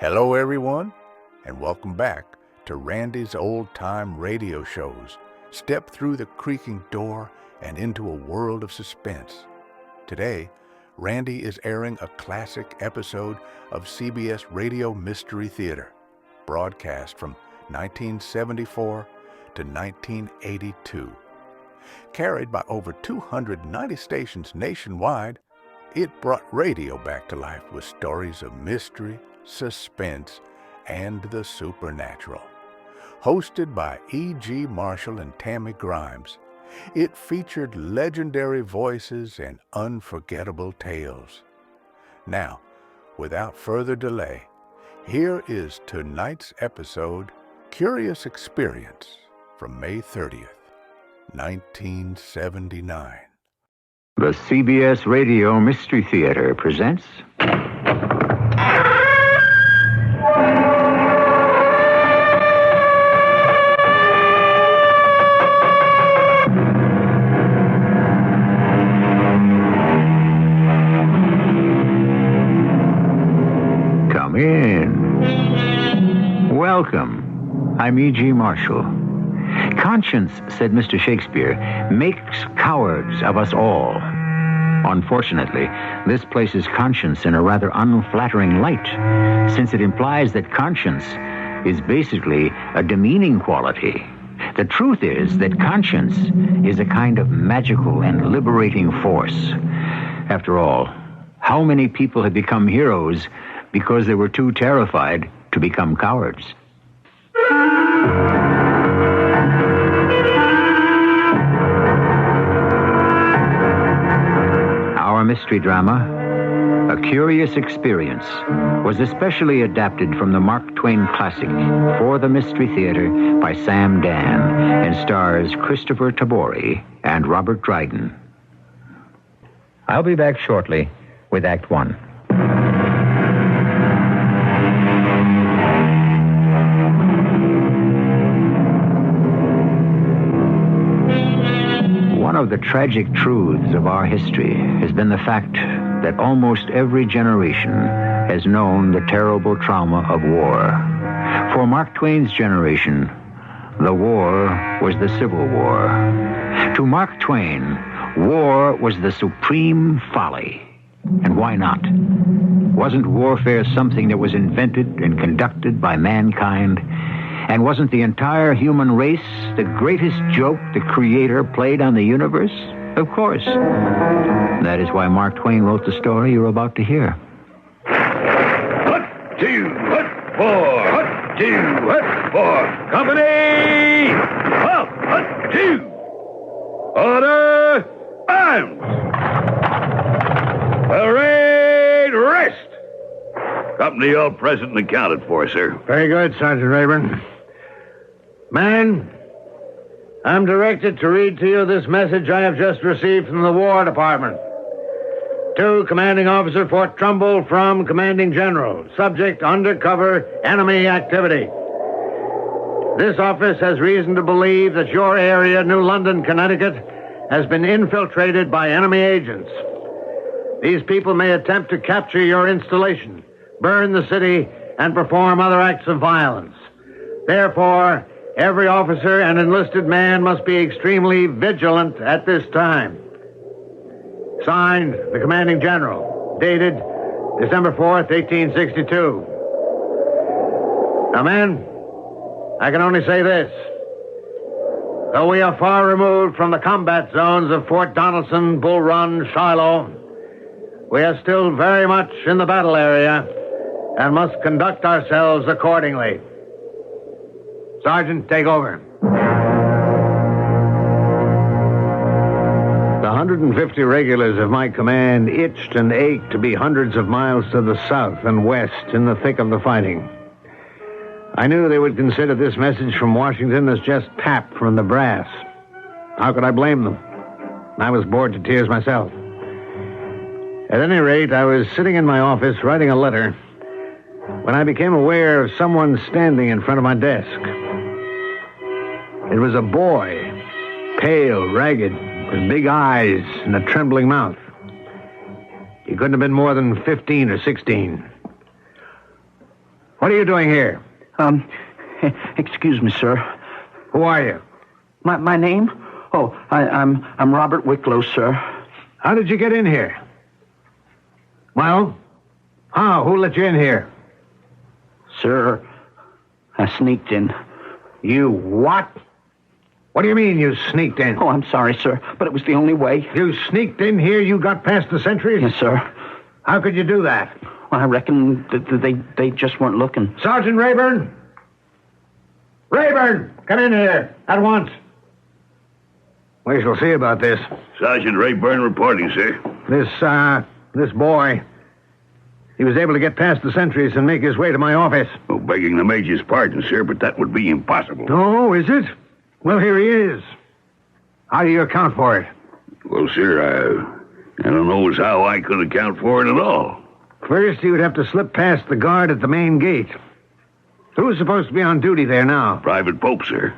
Hello, everyone, and welcome back to Randy's old-time radio shows. Step through the creaking door and into a world of suspense. Today, Randy is airing a classic episode of CBS Radio Mystery Theater, broadcast from 1974 to 1982. Carried by over 290 stations nationwide, it brought radio back to life with stories of mystery, suspense, and the supernatural. Hosted by E.G. Marshall and Tammy Grimes, it featured legendary voices and unforgettable tales. Now, without further delay, here is tonight's episode, Curious Experience, from May 30th, 1979. The CBS Radio Mystery Theater presents... Come in. Welcome. I'm E.G. Marshall. Conscience, said Mr. Shakespeare, makes cowards of us all. Unfortunately, this places conscience in a rather unflattering light, since it implies that conscience is basically a demeaning quality. The truth is that conscience is a kind of magical and liberating force. After all, how many people have become heroes because they were too terrified to become cowards? Our mystery drama, A Curious Experience, was especially adapted from the Mark Twain classic For the Mystery Theater by Sam Dan and stars Kristoffer Tabori and Robert Dryden. I'll be back shortly with Act One. One of the tragic truths of our history has been the fact that almost every generation has known the terrible trauma of war. For Mark Twain's generation, the war was the Civil War. To Mark Twain, war was the supreme folly. And why not? Wasn't warfare something that was invented and conducted by mankind? And wasn't the entire human race the greatest joke the Creator played on the universe? Of course. That is why Mark Twain wrote the story you're about to hear. Hut, two, hut, four, hut, two, hut, four. Company! Up, hut, two. Order, arms. Parade, rest. Company all present and accounted for, sir. Very good, Sergeant Raeburn. Man, I'm directed to read to you this message I have just received from the War Department. To Commanding Officer, Fort Trumbull, from Commanding General. Subject, undercover enemy activity. This office has reason to believe that your area, New London, Connecticut, has been infiltrated by enemy agents. These people may attempt to capture your installation, burn the city, and perform other acts of violence. Therefore, every officer and enlisted man must be extremely vigilant at this time. Signed, the Commanding General. Dated December 4th, 1862. Now, men, I can only say this. Though we are far removed from the combat zones of Fort Donelson, Bull Run, Shiloh, we are still very much in the battle area and must conduct ourselves accordingly. Sergeant, take over. The 150 regulars of my command itched and ached to be hundreds of miles to the south and west in the thick of the fighting. I knew they would consider this message from Washington as just pap from the brass. How could I blame them? I was bored to tears myself. At any rate, I was sitting in my office writing a letter when I became aware of someone standing in front of my desk. It was a boy, pale, ragged, with big eyes and a trembling mouth. He couldn't have been more than 15 or 16. What are you doing here? Excuse me, sir. Who are you? My name? Oh, I'm Robert Wicklow, sir. How did you get in here? Well, how? Who let you in here? Sir, I sneaked in. You what? What do you mean you sneaked in? Oh, I'm sorry, sir, but it was the only way. You sneaked in here? You got past the sentries? Yes, sir. How could you do that? Well, I reckon that they just weren't looking. Sergeant Raeburn? Raeburn, come in here at once. We shall see about this. Sergeant Raeburn reporting, sir. This boy, he was able to get past the sentries and make his way to my office. Oh, begging the Major's pardon, sir, but that would be impossible. Oh, is it? Well, here he is. How do you account for it? Well, sir, I don't know as how I could account for it at all. First, he would have to slip past the guard at the main gate. Who's supposed to be on duty there now? Private Pope, sir.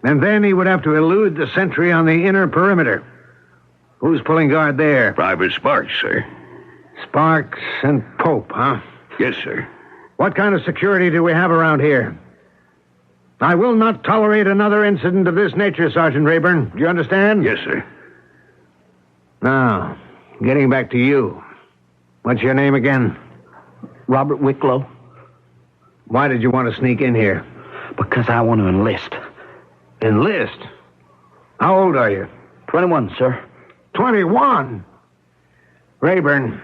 And then he would have to elude the sentry on the inner perimeter. Who's pulling guard there? Private Sparks, sir. Sparks and Pope, huh? Yes, sir. What kind of security do we have around here? I will not tolerate another incident of this nature, Sergeant Raeburn. Do you understand? Yes, sir. Now, getting back to you. What's your name again? Robert Wicklow. Why did you want to sneak in here? Because I want to enlist. Enlist? How old are you? 21, sir. 21? Raeburn,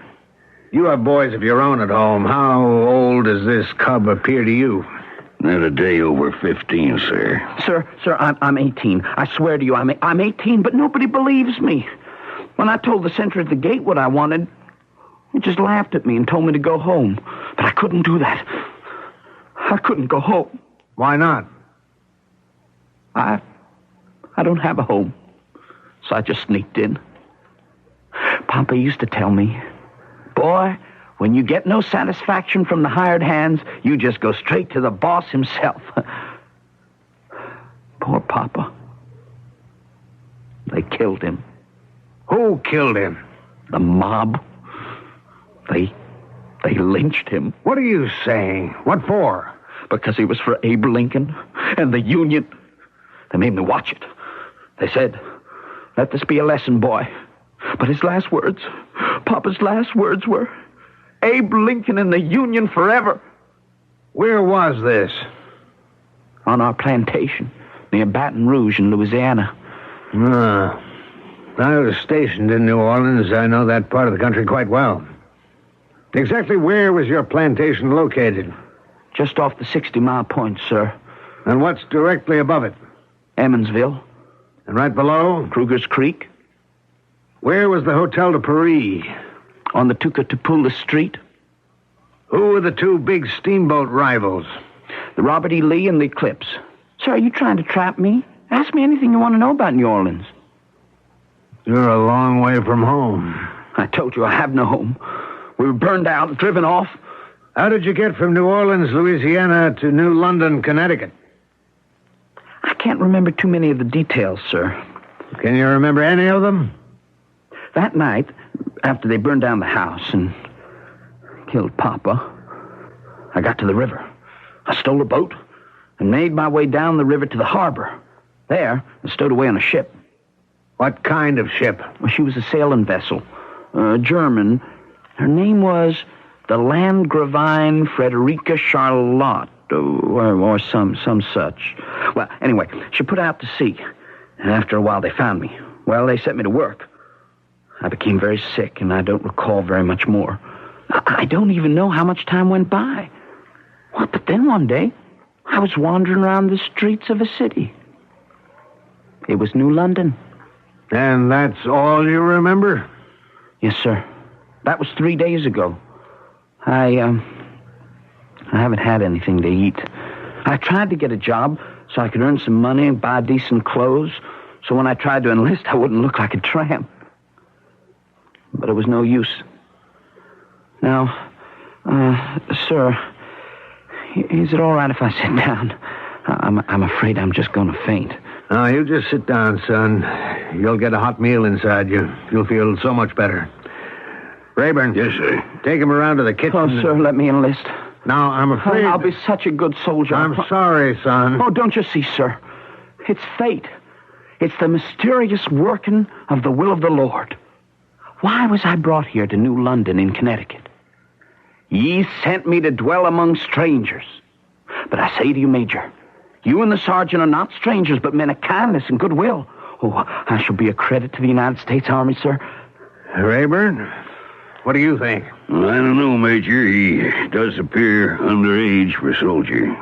you have boys of your own at home. How old does this cub appear to you? Not a day over 15, sir. Sir, I'm 18. I swear to you, I'm 18, but nobody believes me. When I told the sentry at the gate what I wanted, he just laughed at me and told me to go home. But I couldn't do that. I couldn't go home. Why not? I don't have a home. So I just sneaked in. Papa used to tell me, boy, when you get no satisfaction from the hired hands, you just go straight to the boss himself. Poor Papa. They killed him. Who killed him? The mob. They lynched him. What are you saying? What for? Because he was for Abe Lincoln and the Union. They made me watch it. They said, let this be a lesson, boy. But his last words, Papa's last words were, Abe Lincoln and the Union forever. Where was this? On our plantation, near Baton Rouge in Louisiana. I was stationed in New Orleans. I know that part of the country quite well. Exactly where was your plantation located? Just off the 60-mile point, sir. And what's directly above it? Emmonsville. And right below? Kruger's Creek. Where was the Hotel de Paris? On the Tucatapula Street. Who were the two big steamboat rivals? The Robert E. Lee and the Eclipse. Sir, are you trying to trap me? Ask me anything you want to know about New Orleans. You're a long way from home. I told you I have no home. We were burned out, driven off. How did you get from New Orleans, Louisiana, to New London, Connecticut? I can't remember too many of the details, sir. Can you remember any of them? That night, after they burned down the house and killed Papa, I got to the river. I stole a boat and made my way down the river to the harbor. There, I stowed away on a ship. What kind of ship? Well, she was a sailing vessel. German. Her name was the Landgravine Frederica Charlotte, or some such. Well, anyway, she put out to sea, and after a while they found me. Well, they set me to work. I became very sick, and I don't recall very much more. I don't even know how much time went by. Well, but then one day, I was wandering around the streets of a city. It was New London. And that's all you remember? Yes, sir. That was 3 days ago. I haven't had anything to eat. I tried to get a job so I could earn some money and buy decent clothes, so when I tried to enlist, I wouldn't look like a tramp. But it was no use. Now, sir, is it all right if I sit down? I'm afraid I'm just going to faint. No, you just sit down, son. You'll get a hot meal inside you. You'll feel so much better. Raeburn. Yes, sir. Take him around to the kitchen. Oh, sir, let me enlist. Now, I'm afraid... I'll be such a good soldier. I'm sorry, son. Oh, don't you see, sir? It's fate. It's the mysterious working of the will of the Lord. Why was I brought here to New London in Connecticut? Ye sent me to dwell among strangers. But I say to you, Major, you and the sergeant are not strangers, but men of kindness and goodwill. Oh, I shall be a credit to the United States Army, sir. Rayburn, what do you think? Well, I don't know, Major. He does appear underage for a soldier.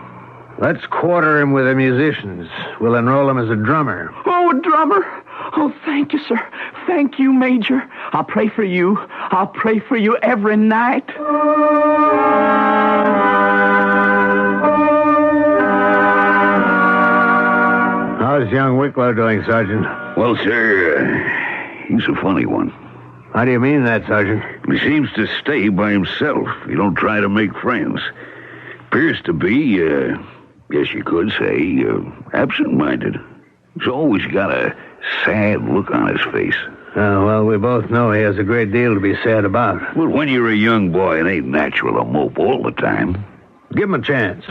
Let's quarter him with the musicians. We'll enroll him as a drummer. Oh, a drummer? Oh, thank you, sir. Thank you, Major. I'll pray for you. I'll pray for you every night. How's young Wicklow doing, Sergeant? Well, sir, he's a funny one. How do you mean that, Sergeant? He seems to stay by himself. He don't try to make friends. Appears to be, guess you could say, absent-minded. He's always got a sad look on his face. Well, we both know he has a great deal to be sad about. Well, when you're a young boy, it ain't natural to mope all the time. Give him a chance.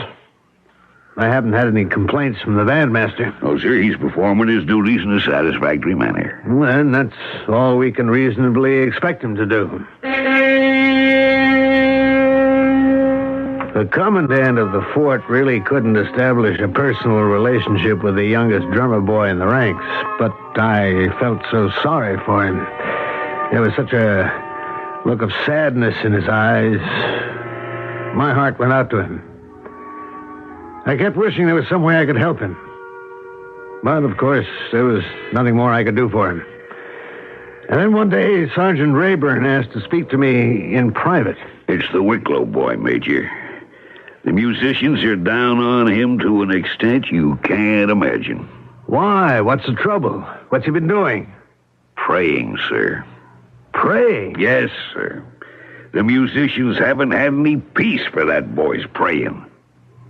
I haven't had any complaints from the bandmaster. Oh, sir, he's performing his duties in a satisfactory manner. Well, then, that's all we can reasonably expect him to do. The commandant of the fort really couldn't establish a personal relationship with the youngest drummer boy in the ranks, but I felt so sorry for him. There was such a look of sadness in his eyes. My heart went out to him. I kept wishing there was some way I could help him. But, of course, there was nothing more I could do for him. And then one day, Sergeant Raeburn asked to speak to me in private. It's the Wicklow boy, Major. The musicians are down on him to an extent you can't imagine. Why? What's the trouble? What's he been doing? Praying, sir. Praying? Yes, sir. The musicians haven't had any peace for that boy's praying.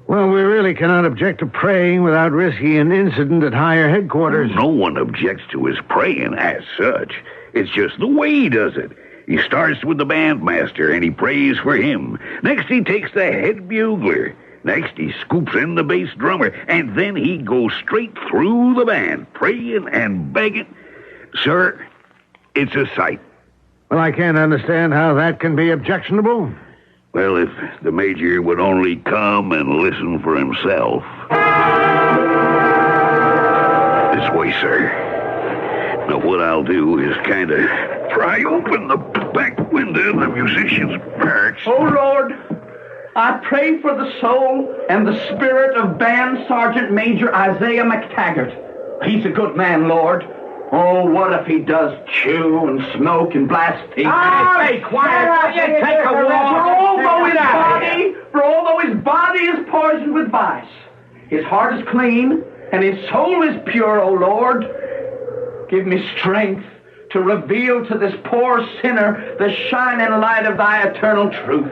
Well, we really cannot object to praying without risking an incident at higher headquarters. No one objects to his praying as such. It's just the way he does it. He starts with the bandmaster, and he prays for him. Next, he takes the head bugler. Next, he scoops in the bass drummer. And then he goes straight through the band, praying and begging. Sir, it's a sight. Well, I can't understand how that can be objectionable. Well, if the Major would only come and listen for himself. This way, sir. Now, what I'll do is kind of pry open the back window of the musician's barracks. Oh, Lord, I pray for the soul and the spirit of Band Sergeant Major Isaiah McTaggart. He's a good man, Lord. Oh, what if he does chew and smoke and blaspheme? Hey, quiet! You take a walk. For although his body is poisoned with vice, his heart is clean and his soul is pure, O Lord. Give me strength to reveal to this poor sinner the shining light of thy eternal truth.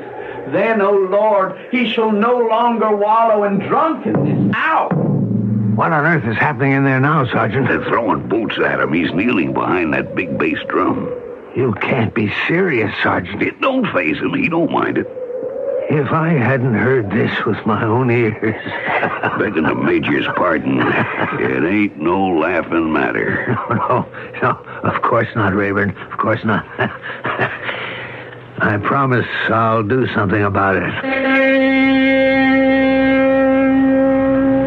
Then, O Lord, he shall no longer wallow in drunkenness. Ow! What on earth is happening in there now, Sergeant? They're throwing boots at him. He's kneeling behind that big bass drum. You can't be serious, Sergeant. It don't faze him. He don't mind it. If I hadn't heard this with my own ears... Begging the Major's pardon, it ain't no laughing matter. No, of course not, Raeburn. Of course not. I promise I'll do something about it.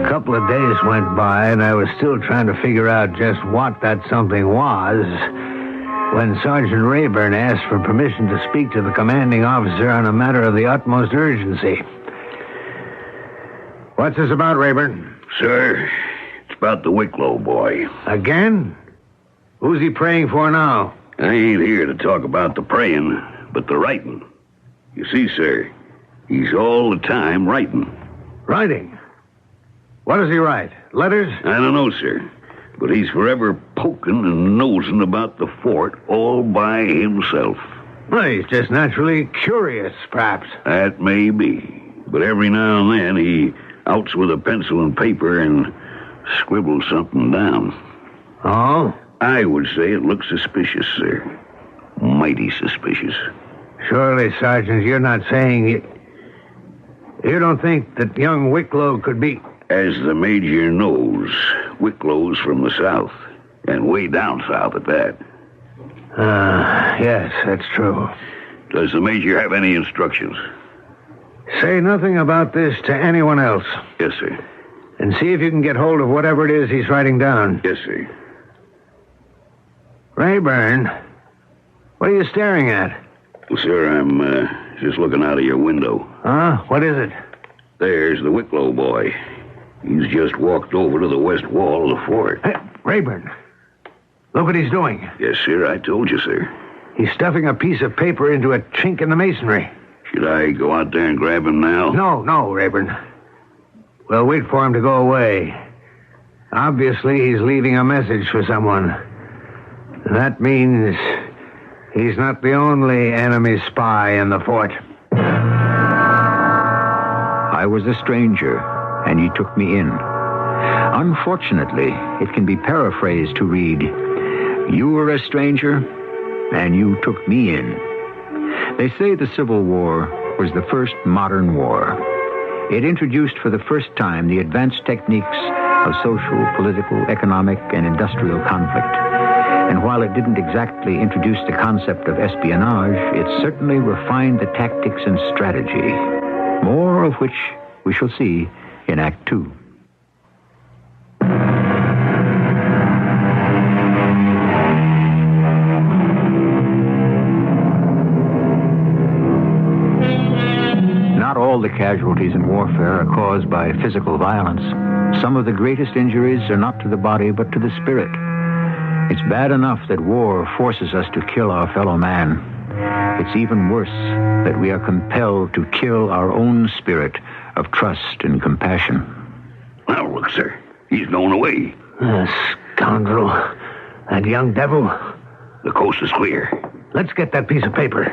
A couple of days went by, and I was still trying to figure out just what that something was when Sergeant Raeburn asked for permission to speak to the commanding officer on a matter of the utmost urgency. What's this about, Raeburn? Sir, it's about the Wicklow boy. Again? Who's he praying for now? I ain't here to talk about the praying, but the writing. You see, sir, he's all the time writing. Writing? What does he write? Letters? I don't know, sir. But he's forever poking and nosing about the fort all by himself. Well, he's just naturally curious, perhaps. That may be. But every now and then he outs with a pencil and paper and scribbles something down. Oh? I would say it looks suspicious, sir. Mighty suspicious. Surely, Sergeant, you're not saying... You don't think that young Wicklow could be... As the Major knows, Wicklow's from the south, and way down south at that. Yes, that's true. Does the Major have any instructions? Say nothing about this to anyone else. Yes, sir. And see if you can get hold of whatever it is he's writing down. Yes, sir. Raeburn, what are you staring at? Well, sir, I'm just looking out of your window. Huh? What is it? There's the Wicklow boy. He's just walked over to the west wall of the fort. Hey, Raeburn, look what he's doing. Yes, sir, I told you, sir. He's stuffing a piece of paper into a chink in the masonry. Should I go out there and grab him now? No, Raeburn. We'll wait for him to go away. Obviously, he's leaving a message for someone. That means he's not the only enemy spy in the fort. I was a stranger, and he took me in. Unfortunately, it can be paraphrased to read, "You were a stranger, and you took me in." They say the Civil War was the first modern war. It introduced for the first time the advanced techniques of social, political, economic, and industrial conflict. And while it didn't exactly introduce the concept of espionage, it certainly refined the tactics and strategy, more of which we shall see in Act 2. Not all the casualties in warfare are caused by physical violence. Some of the greatest injuries are not to the body, but to the spirit. It's bad enough that war forces us to kill our fellow man. It's even worse that we are compelled to kill our own spirit of trust and compassion. Well, look, sir. He's going away. Scoundrel. That young devil. The coast is clear. Let's get that piece of paper.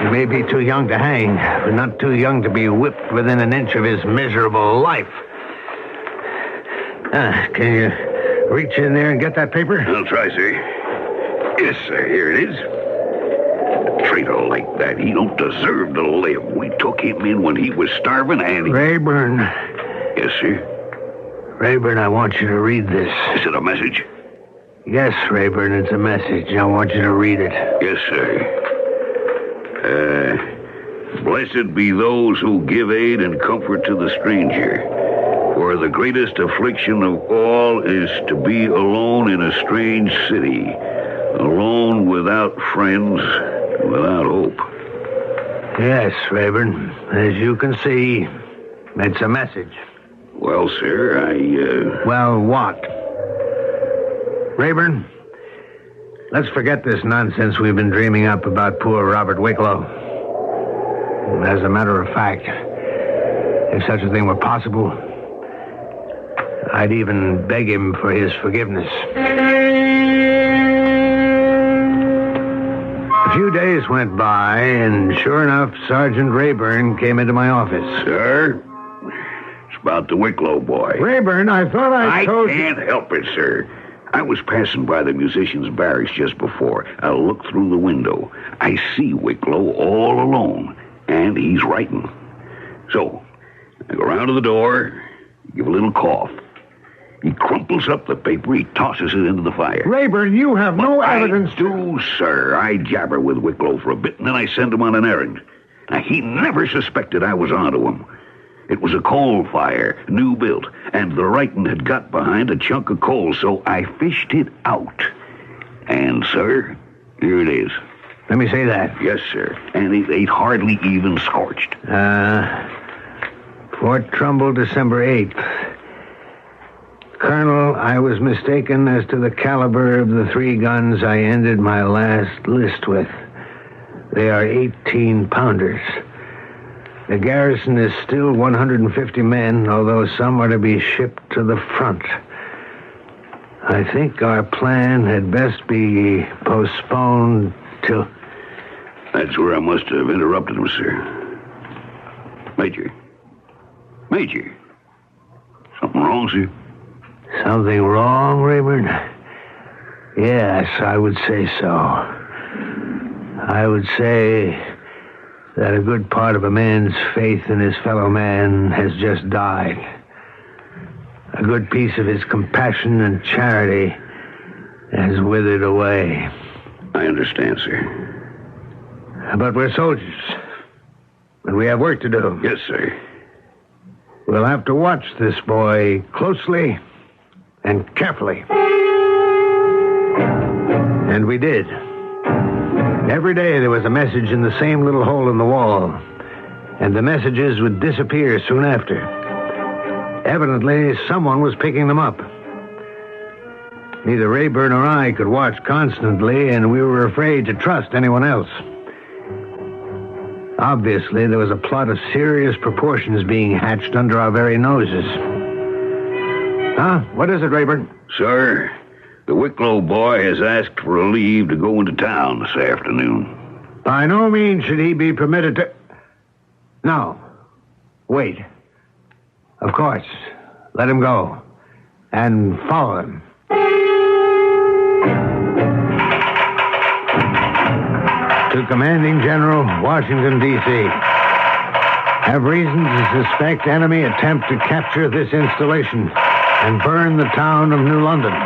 He may be too young to hang, but not too young to be whipped within an inch of his miserable life. Can you reach in there and get that paper? I'll try, sir. Yes, sir, here it is. A traitor like that, he don't deserve to live. We took him in when he was starving and... Raeburn. Yes, sir? Raeburn, I want you to read this. Is it a message? Yes, Raeburn, it's a message. I want you to read it. Yes, sir. Blessed be those who give aid and comfort to the stranger. For the greatest affliction of all is to be alone in a strange city, alone without friends, without hope. Yes, Raeburn. As you can see, it's a message. Well, sir, Well, what? Raeburn, let's forget this nonsense we've been dreaming up about poor Robert Wicklow. As a matter of fact, if such a thing were possible, I'd even beg him for his forgiveness. A few days went by, and sure enough, Sergeant Raeburn came into my office. Sir? It's about the Wicklow boy. Raeburn, I thought I told you... I can't help it, sir. I was passing by the musicians' barracks just before. I looked through the window. I see Wicklow all alone, and he's writing. So, I go around to the door, give a little cough. He crumples up the paper, he tosses it into the fire. Raeburn, you have no evidence... I do, sir. I jabber with Wicklow for a bit, and then I send him on an errand. Now, he never suspected I was onto him. It was a coal fire, new built, and the writing had got behind a chunk of coal, so I fished it out. And, sir, here it is. Let me say that. Yes, sir. And it ain't hardly even scorched. Fort Trumbull, December 8th. Colonel, I was mistaken as to the caliber of the 3 guns I ended my last list with. They are 18-pounders. The garrison is still 150 men, although some are to be shipped to the front. I think our plan had best be postponed till... That's where I must have interrupted him, sir. Major. Something wrong, sir? Something wrong, Raeburn? Yes, I would say so. I would say that a good part of a man's faith in his fellow man has just died. A good piece of his compassion and charity has withered away. I understand, sir. But we're soldiers, and we have work to do. Yes, sir. We'll have to watch this boy closely and carefully. And we did. Every day there was a message in the same little hole in the wall, and the messages would disappear soon after. Evidently, someone was picking them up. Neither Raeburn or I could watch constantly, and we were afraid to trust anyone else. Obviously, there was a plot of serious proportions being hatched under our very noses. Huh? What is it, Raeburn? Sir, the Wicklow boy has asked for a leave to go into town this afternoon. By no means should he be permitted to... No. Wait. Of course. Let him go. And follow him. To Commanding General, Washington, D.C. Have reason to suspect enemy attempt to capture this installation and burn the town of New London. To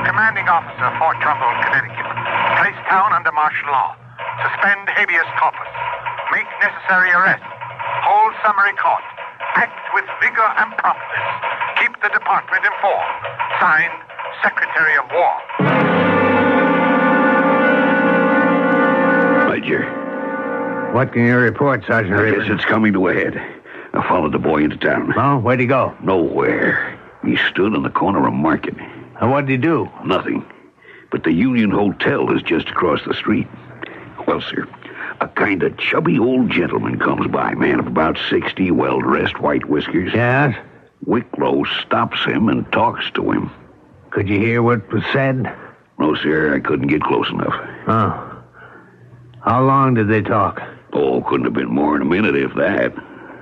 Commanding Officer, Fort Trumbull, Connecticut. Place town under martial law. Suspend habeas corpus. Make necessary arrests. Hold summary court. Act with vigor and promptness. Keep the department informed. Signed, Secretary of War. Major. What can you report, Sergeant I Raeburn? guess it's coming to a head. I followed the boy into town. Oh, where'd he go? Nowhere. He stood on the corner of Market. And what did he do? Nothing. But the Union Hotel is just across the street. Well, sir, a kind of chubby old gentleman comes by, man of about 60, well-dressed, white whiskers. Yes? Wicklow stops him and talks to him. Could you hear what was said? No, sir, I couldn't get close enough. Oh. How long did they talk? Oh, couldn't have been more than a minute, if that.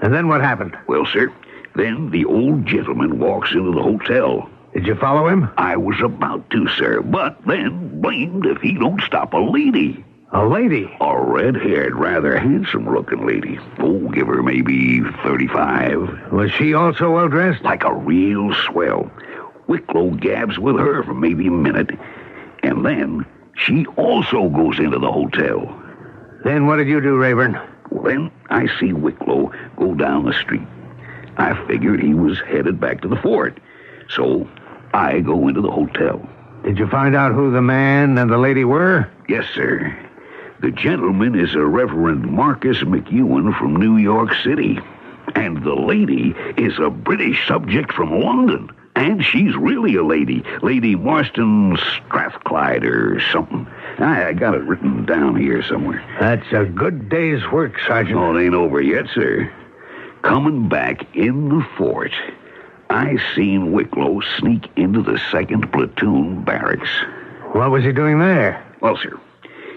And then what happened? Well, sir, then the old gentleman walks into the hotel. Did you follow him? I was about to, sir, but then blamed if he don't stop a lady. A lady? A red-haired, rather handsome-looking lady. Oh, give her maybe 35. Was she also well-dressed? Like a real swell. Wicklow gabs with her for maybe a minute, and then she also goes into the hotel. Then what did you do, Raeburn? Well, then I see Wicklow go down the street. I figured he was headed back to the fort, so I go into the hotel. Did you find out who the man and the lady were? Yes, sir. The gentleman is a Reverend Marcus McEwen from New York City. And the lady is a British subject from London. And she's really a lady. Lady Marston Strathclyde or something. I got it written down here somewhere. That's a good day's work, Sergeant. Oh, it ain't over yet, sir. Coming back in the fort, I seen Wicklow sneak into the 2nd Platoon barracks. What was he doing there? Well, sir,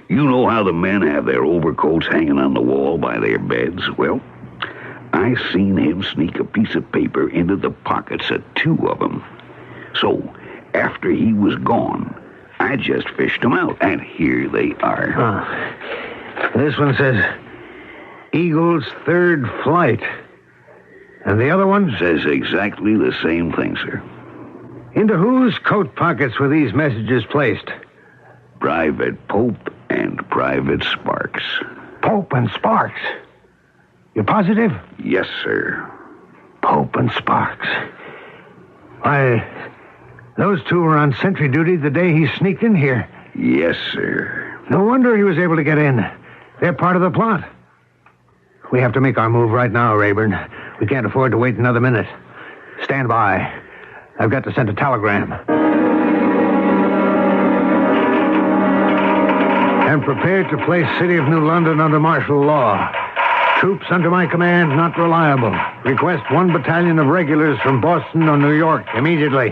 you know how the men have their overcoats hanging on the wall by their beds? Well, I seen him sneak a piece of paper into the pockets of 2 of them. So, after he was gone, I just fished them out, and here they are. This one says, Eagle's 3rd flight. And the other one? Says exactly the same thing, sir. Into whose coat pockets were these messages placed? Private Pope and Private Sparks. Pope and Sparks? You're positive? Yes, sir. Pope and Sparks. Why, those 2 were on sentry duty the day he sneaked in here. Yes, sir. No wonder he was able to get in. They're part of the plot. We have to make our move right now, Raeburn. We can't afford to wait another minute. Stand by. I've got to send a telegram. Am prepared to place City of New London under martial law. Troops under my command not reliable. Request 1 battalion of regulars from Boston or New York immediately.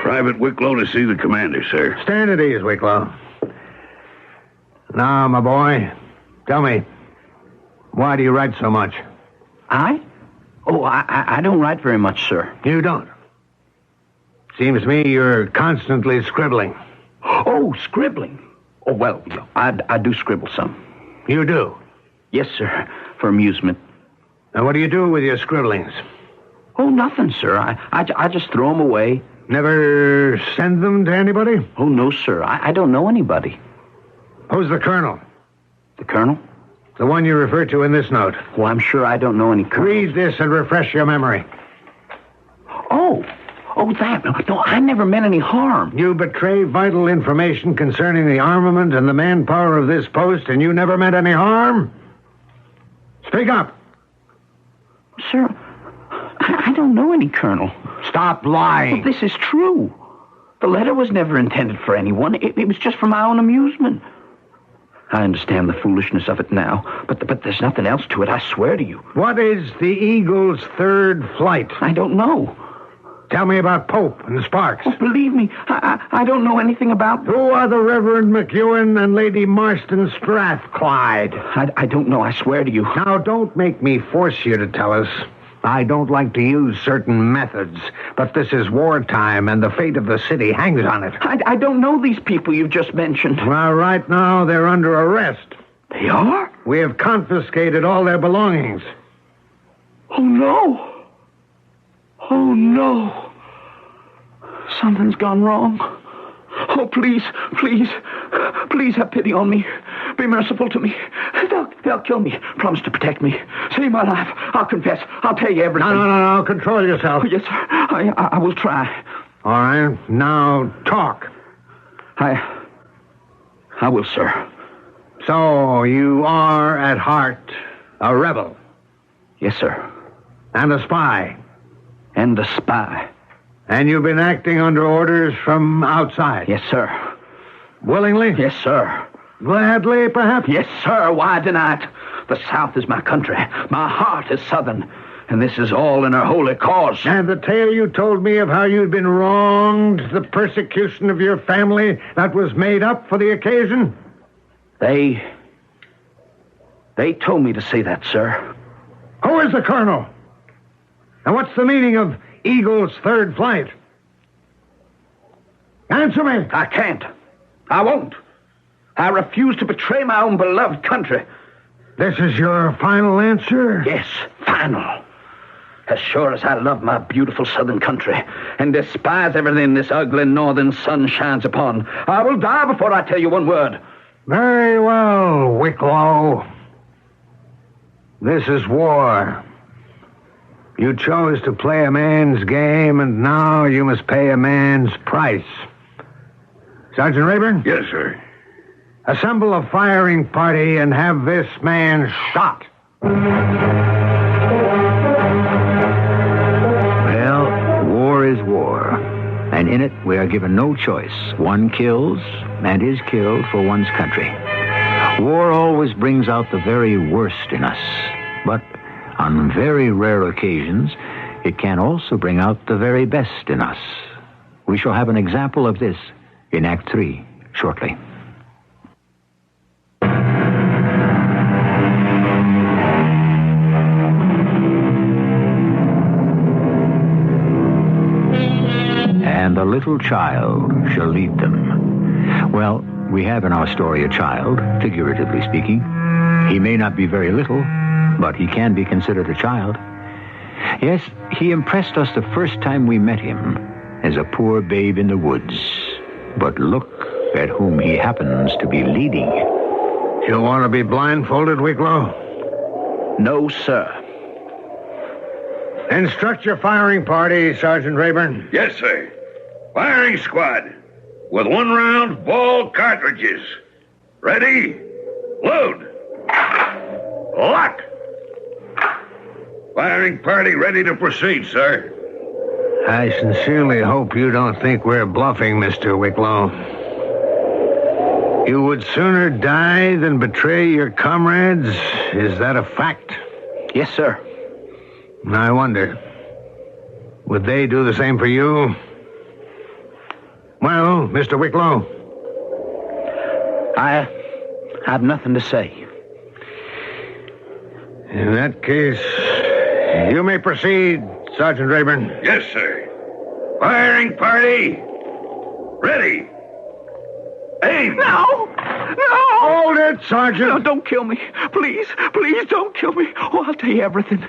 Private Wicklow to see the commander, sir. Stand at ease, Wicklow. Now, my boy, tell me, why do you write so much? I? Oh, I don't write very much, sir. You don't? Seems to me you're constantly scribbling. Oh, scribbling. Oh, well, I do scribble some. You do? Yes, sir, for amusement. And what do you do with your scribblings? Oh, nothing, sir. I just throw them away. Never send them to anybody? Oh, no, sir. I don't know anybody. Who's the colonel? The colonel? The one you refer to in this note. Well, I'm sure I don't know any colonel. Read this and refresh your memory. Oh, that. No, I never meant any harm. You betray vital information concerning the armament and the manpower of this post, and you never meant any harm? Speak up. Sir, I don't know any colonel. Stop lying. Well, this is true. The letter was never intended for anyone. It was just for my own amusement. I understand the foolishness of it now, but there's nothing else to it, I swear to you. What is the Eagle's third flight? I don't know. Tell me about Pope and the Sparks. Oh, believe me, I don't know anything about... Who are the Reverend McEwen and Lady Marston Strathclyde? I don't know, I swear to you. Now, don't make me force you to tell us. I don't like to use certain methods, but this is wartime, and the fate of the city hangs on it. I don't know these people you've just mentioned. Well, right now, they're under arrest. They are? We have confiscated all their belongings. Oh, no. Oh, no. Something's gone wrong. Oh, please have pity on me. Be merciful to me. They'll kill me. Promise to protect me. Save my life. I'll confess. I'll tell you everything. No. Control yourself. Oh, yes, sir. I will try. All right. Now, talk. I will, sir. So, you are, at heart, a rebel? Yes, sir. And a spy? And a spy. And you've been acting under orders from outside? Yes, sir. Willingly? Yes, sir. Gladly, perhaps? Yes, sir. Why deny it? The South is my country. My heart is Southern. And this is all in her holy cause. And the tale you told me of how you'd been wronged, the persecution of your family, that was made up for the occasion? They told me to say that, sir. Who is the colonel? And what's the meaning of Eagle's third flight? Answer me. I can't. I won't. I refuse to betray my own beloved country. This is your final answer? Yes, final. As sure as I love my beautiful southern country and despise everything this ugly northern sun shines upon, I will die before I tell you one word. Very well, Wicklow. This is war. You chose to play a man's game, and now you must pay a man's price. Sergeant Raeburn? Yes, sir. Assemble a firing party and have this man shot. Well, war is war. And in it, we are given no choice. One kills and is killed for one's country. War always brings out the very worst in us. But on very rare occasions, it can also bring out the very best in us. We shall have an example of this in Act 3 shortly. And the little child shall lead them. Well, we have in our story a child, figuratively speaking. He may not be very little, but he can be considered a child. Yes, he impressed us the first time we met him as a poor babe in the woods. But look at whom he happens to be leading. You want to be blindfolded, Wicklow? No, sir. Instruct your firing party, Sergeant Raeburn. Yes, sir. Firing squad. With 1 round ball cartridges. Ready? Load. Lock. Firing party ready to proceed, sir. I sincerely hope you don't think we're bluffing, Mr. Wicklow. You would sooner die than betray your comrades? Is that a fact? Yes, sir. I wonder, would they do the same for you? Well, Mr. Wicklow? I have nothing to say. In that case, you may proceed, Sergeant Raeburn. Yes, sir. Firing party. Ready. Aim! No! Hold it, Sergeant. No, don't kill me. Please don't kill me. Oh, I'll tell you everything,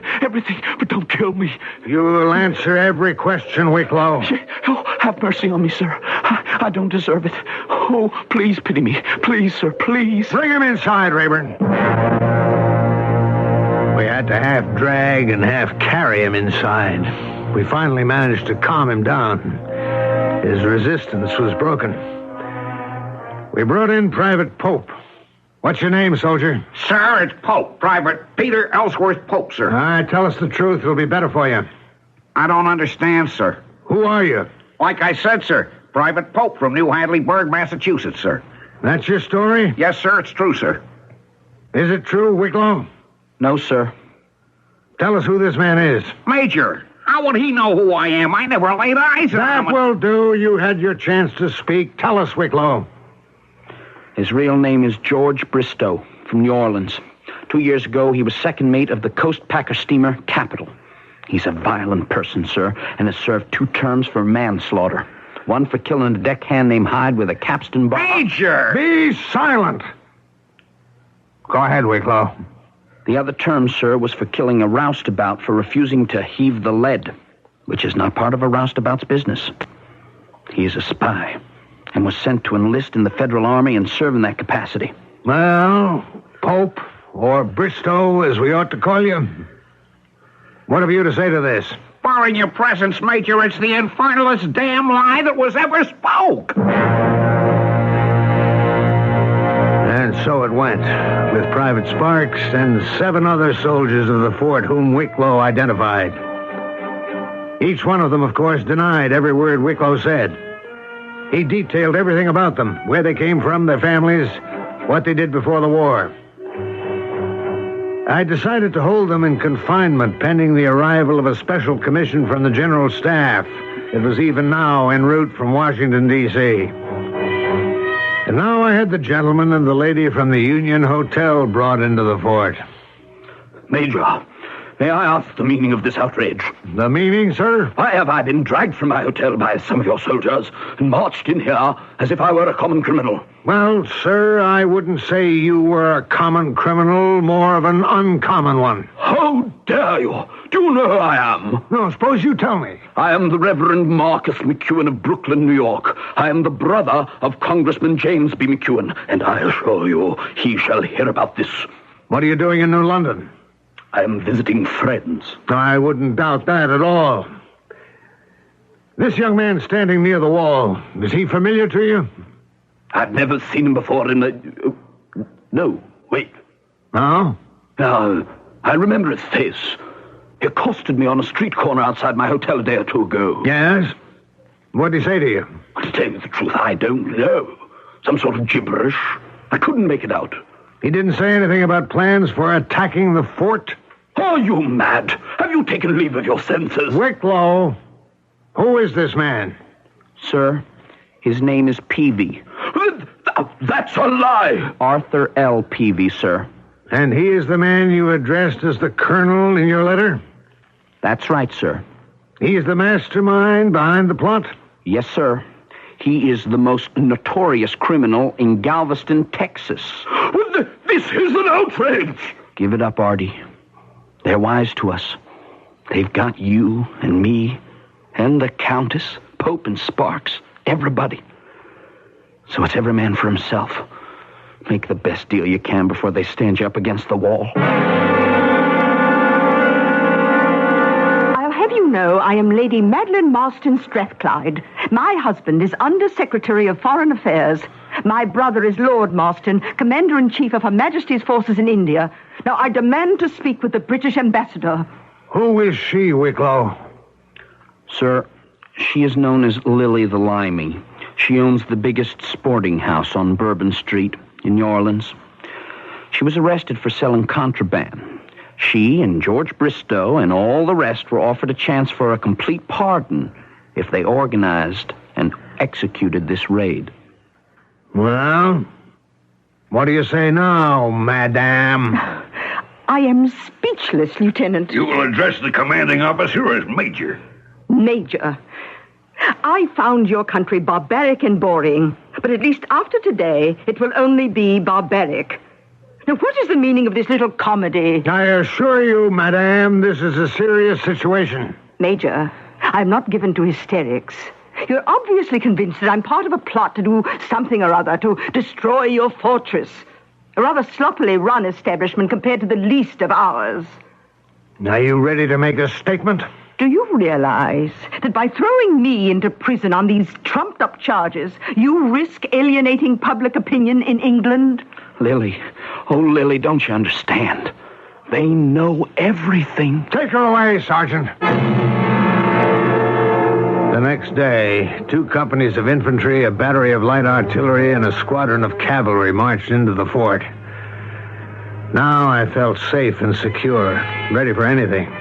but don't kill me. You will answer every question, Wicklow. Oh, have mercy on me, sir. I don't deserve it. Oh, please pity me. Please, sir, please. Bring him inside, Raeburn. We had to half drag and half carry him inside. We finally managed to calm him down. His resistance was broken. We brought in Private Pope. What's your name, soldier? Sir, it's Pope. Private Peter Ellsworth Pope, sir. All right, tell us the truth. It'll be better for you. I don't understand, sir. Who are you? Like I said, sir, Private Pope from New Hadleyburg, Massachusetts, sir. That's your story? Yes, sir, it's true, sir. Is it true, Wicklow? No, sir. Tell us who this man is. Major, how would he know who I am? I never laid eyes on him. That will do. You had your chance to speak. Tell us, Wicklow. His real name is George Bristow, from New Orleans. 2 years ago, he was second mate of the Coast Packer steamer Capital. He's a violent person, sir, and has served 2 terms for manslaughter. One for killing a deckhand named Hyde with a capstan bar. Major! Be silent. Go ahead, Wicklow. The other term, sir, was for killing a roustabout for refusing to heave the lead, which is not part of a roustabout's business. He is a spy and was sent to enlist in the Federal Army and serve in that capacity. Well, Pope, or Bristow, as we ought to call you. What have you to say to this? Barring your presence, Major, it's the infernalest damn lie that was ever spoke. And so it went, with Private Sparks and 7 other soldiers of the fort whom Wicklow identified. Each one of them, of course, denied every word Wicklow said. He detailed everything about them, where they came from, their families, what they did before the war. I decided to hold them in confinement pending the arrival of a special commission from the General Staff. It was even now en route from Washington, D.C. And now I had the gentleman and the lady from the Union Hotel brought into the fort. Major, may I ask the meaning of this outrage? The meaning, sir? Why have I been dragged from my hotel by some of your soldiers and marched in here as if I were a common criminal? Well, sir, I wouldn't say you were a common criminal, more of an uncommon one. How dare you? Do you know who I am? No, suppose you tell me. I am the Reverend Marcus McEwen of Brooklyn, New York. I am the brother of Congressman James B. McEwen, and I assure you he shall hear about this. What are you doing in New London? I am visiting friends. I wouldn't doubt that at all. This young man standing near the wall, is he familiar to you? I've never seen him before in the... No, wait. No? Now, I remember his face. He accosted me on a street corner outside my hotel a day or 2 ago. Yes? What did he say to you? To tell you the truth, I don't know. Some sort of gibberish. I couldn't make it out. He didn't say anything about plans for attacking the fort? Are you mad? Have you taken leave of your senses? Wicklow, who is this man? Sir, his name is Peavy. That's a lie! Arthur L. Peavy, sir. And he is the man you addressed as the colonel in your letter? That's right, sir. He is the mastermind behind the plot? Yes, sir. He is the most notorious criminal in Galveston, Texas. This is an outrage! Give it up, Artie. They're wise to us. They've got you and me and the Countess, Pope and Sparks, everybody. So it's every man for himself. Make the best deal you can before they stand you up against the wall. I'll have you know I am Lady Madeline Marston Strathclyde. My husband is Under Secretary of Foreign Affairs. My brother is Lord Marston, Commander-in-Chief of Her Majesty's forces in India. Now, I demand to speak with the British ambassador. Who is she, Wicklow? Sir, she is known as Lily the Limey. She owns the biggest sporting house on Bourbon Street in New Orleans. She was arrested for selling contraband. She and George Bristow and all the rest were offered a chance for a complete pardon if they organized and executed this raid. Well, what do you say now, madame? I am speechless, Lieutenant. You will address the commanding officer as Major. Major. I found your country barbaric and boring, But at least after today, it will only be barbaric. Now, what is the meaning of this little comedy? I assure you, madame, this is a serious situation. Major, I'm not given to hysterics. You're obviously convinced that I'm part of a plot to do something or other, to destroy your fortress. A rather sloppily run establishment compared to the least of ours. Are you ready to make a statement? Do you realize that by throwing me into prison on these trumped-up charges, you risk alienating public opinion in England? Lily, oh, Lily, don't you understand? They know everything. Take her away, Sergeant. The next day, 2 companies of infantry, a battery of light artillery, and a squadron of cavalry marched into the fort. Now I felt safe and secure, ready for anything.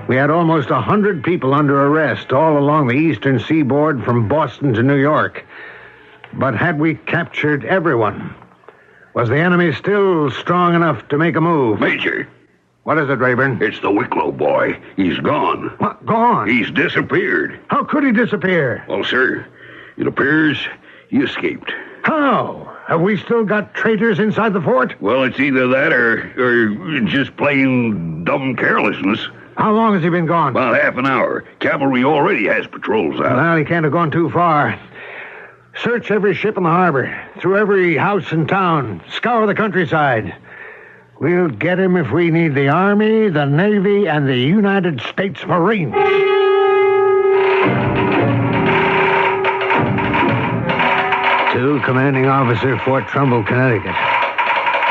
We had almost 100 people under arrest all along the eastern seaboard from Boston to New York. But had we captured everyone? Was the enemy still strong enough to make a move? Major, What is it, Raeburn? it's the Wicklow boy. He's gone. What? Gone? He's disappeared. How could he disappear? Well, sir, it appears he escaped. How? Have we still got traitors inside the fort? Well, it's either that or just plain dumb carelessness. How long has he been gone? About half an hour. Cavalry already has patrols out. Well, he can't have gone too far. Search every ship in the harbor, through every house in town, scour the countryside. We'll get him if we need the Army, the Navy, and the United States Marines. To Commanding Officer, Fort Trumbull, Connecticut.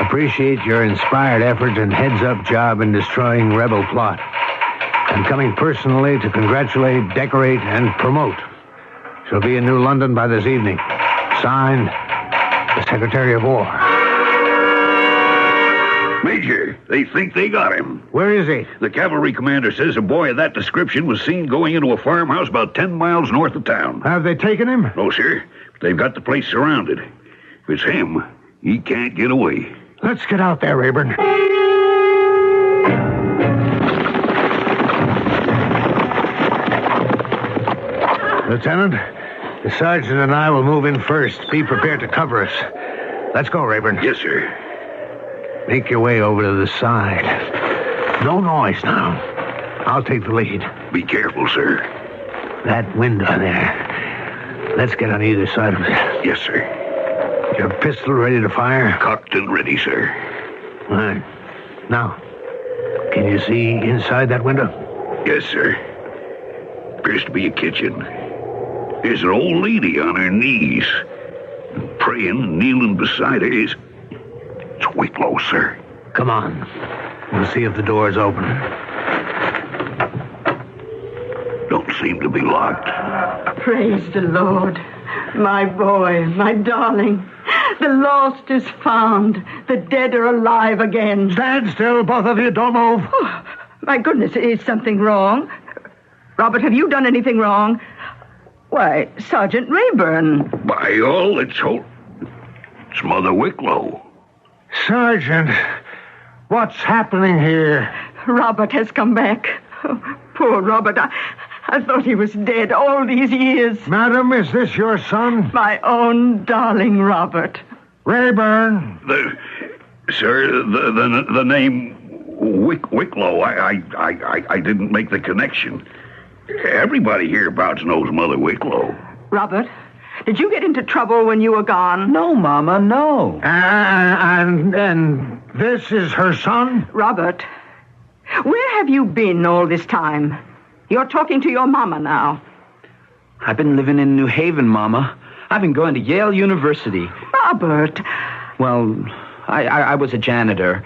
Appreciate your inspired effort and heads-up job in destroying rebel plot. I'm coming personally to congratulate, decorate, and promote. She'll be in New London by this evening. Signed, the Secretary of War. Major, they think they got him. Where is he? The cavalry commander says a boy of that description was seen going into a farmhouse about 10 miles north of town. Have they taken him? No, sir. They've got the place surrounded. If it's him, he can't get away. Let's get out there, Raeburn. Lieutenant, the sergeant and I will move in first. Be prepared to cover us. Let's go, Raeburn. Yes, sir. Make your way over to the side. No noise now. I'll take the lead. Be careful, sir. That window there. Let's get on either side of it. Yes, sir. Your pistol ready to fire? Cocked and ready, sir. All right. Now, can you see inside that window? Yes, sir. Appears to be a kitchen. There's an old lady on her knees. Praying and kneeling beside her is... It's Wicklow, sir. Come on. We'll see if the door's open. Don't seem to be locked. Praise the Lord. My boy, my darling. The lost is found. The dead are alive again. Stand still, both of you. Don't move. Oh, my goodness, is something wrong? Robert, have you done anything wrong? Why, Sergeant Raeburn. By all that's holy... It's Mother Wicklow. Sergeant, what's happening here? Robert has come back. Oh, poor Robert. I thought he was dead all these years. Madam, is this your son? My own darling Robert. Raeburn. The name Wicklow. I didn't make the connection. Everybody hereabouts knows Mother Wicklow. Robert, did you get into trouble when you were gone? No, Mama, no. And this is her son? Robert, where have you been all this time? You're talking to your mama now. I've been living in New Haven, Mama. I've been going to Yale University. Robert. Well, I was a janitor.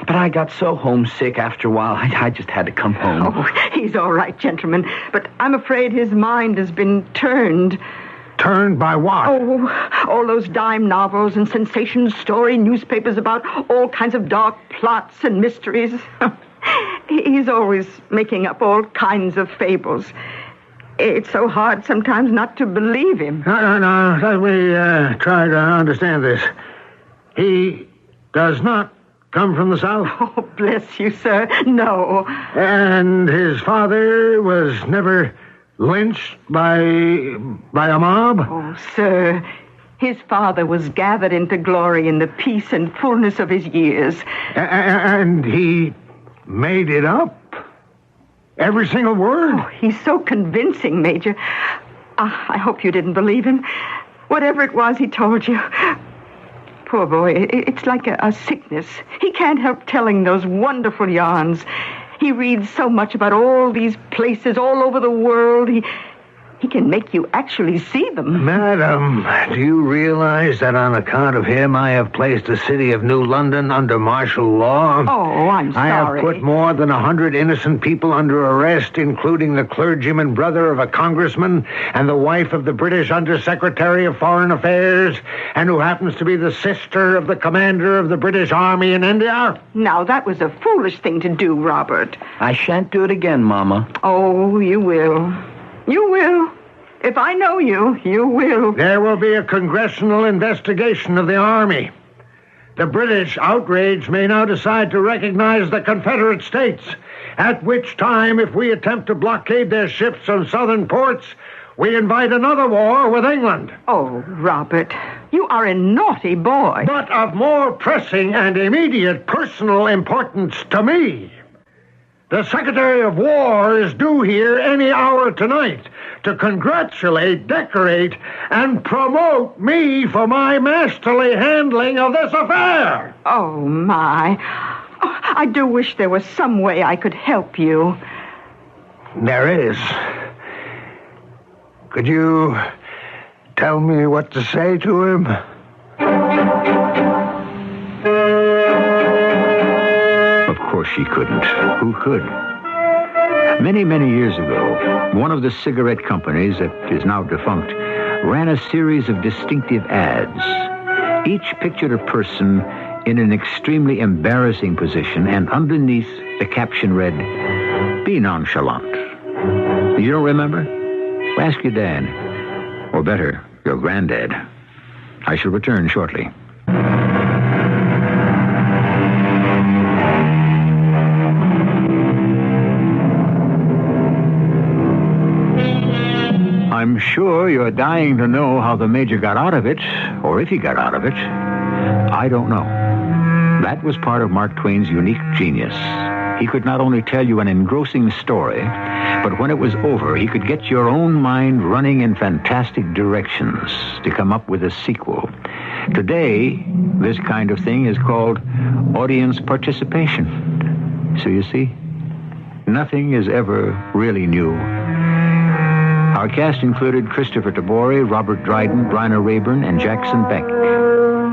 But I got so homesick after a while, I just had to come home. Oh, he's all right, gentlemen. But I'm afraid his mind has been turned. Turned by what? Oh, all those dime novels and sensation story newspapers about all kinds of dark plots and mysteries. He's always making up all kinds of fables. It's so hard sometimes not to believe him. No. Let me try to understand this. He does not come from the South? Oh, bless you, sir. No. And his father was never Lynched by a mob? Oh, sir, his father was gathered into glory in the peace and fullness of his years. And he made it up? Every single word? Oh, he's so convincing, Major. I hope you didn't believe him. Whatever it was he told you. Poor boy, it's like a sickness. He can't help telling those wonderful yarns. He reads so much about all these places all over the world. He can make you actually see them. Madam, do you realize that on account of him I have placed the city of New London under martial law? Oh, I'm sorry. I have put more than 100 innocent people under arrest, including the clergyman brother of a congressman and the wife of the British Undersecretary of Foreign Affairs, and who happens to be the sister of the commander of the British Army in India. Now, that was a foolish thing to do, Robert. I shan't do it again, Mama. Oh, you will. You will. If I know you, you will. There will be a congressional investigation of the Army. The British, outraged, may now decide to recognize the Confederate States, at which time, if we attempt to blockade their ships on southern ports, we invite another war with England. Oh, Robert, you are a naughty boy. But of more pressing and immediate personal importance to me. The Secretary of War is due here any hour tonight to congratulate, decorate, and promote me for my masterly handling of this affair. Oh, my. Oh, I do wish there was some way I could help you. There is. Could you tell me what to say to him? Of course she couldn't. Who could? Many, many years ago, one of the cigarette companies that is now defunct ran a series of distinctive ads. Each pictured a person in an extremely embarrassing position, and underneath the caption read, "Be nonchalant." You don't remember? Well, ask your dad. Or better, your granddad. I shall return shortly. I'm sure you're dying to know how the Major got out of it, or if he got out of it. I don't know. That was part of Mark Twain's unique genius. He could not only tell you an engrossing story, but when it was over, he could get your own mind running in fantastic directions to come up with a sequel. Today, this kind of thing is called audience participation. So you see, nothing is ever really new. Our cast included Kristoffer Tabori, Robert Dryden, Bryna Raeburn, and Jackson Beck.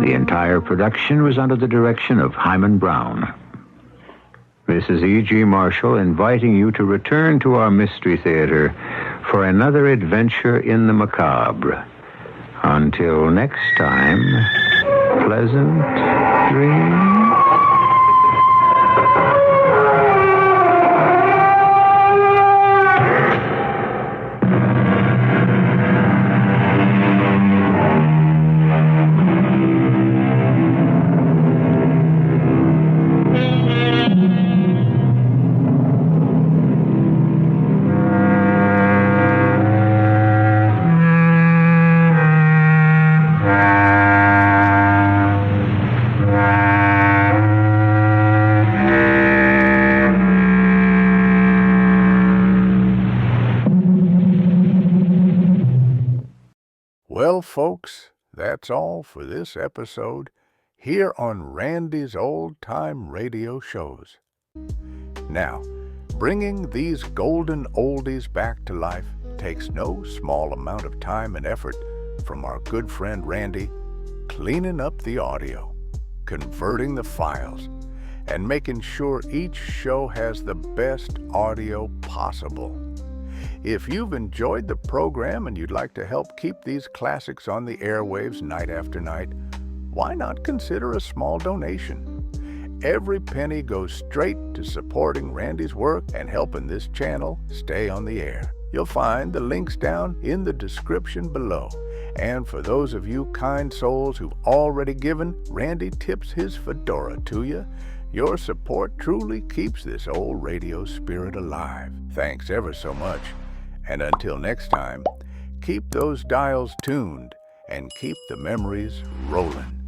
The entire production was under the direction of Hyman Brown. This is E.G. Marshall inviting you to return to our Mystery Theater for another adventure in the macabre. Until next time, pleasant dreams. Well, folks, that's all for this episode here on Randy's Old Time Radio Shows. Now, bringing these golden oldies back to life takes no small amount of time and effort from our good friend Randy, cleaning up the audio, converting the files, and making sure each show has the best audio possible. If you've enjoyed the program and you'd like to help keep these classics on the airwaves night after night, why not consider a small donation? Every penny goes straight to supporting Randy's work and helping this channel stay on the air. You'll find the links down in the description below. And for those of you kind souls who've already given, Randy tips his fedora to you. Your support truly keeps this old radio spirit alive. Thanks ever so much. And until next time, keep those dials tuned and keep the memories rolling.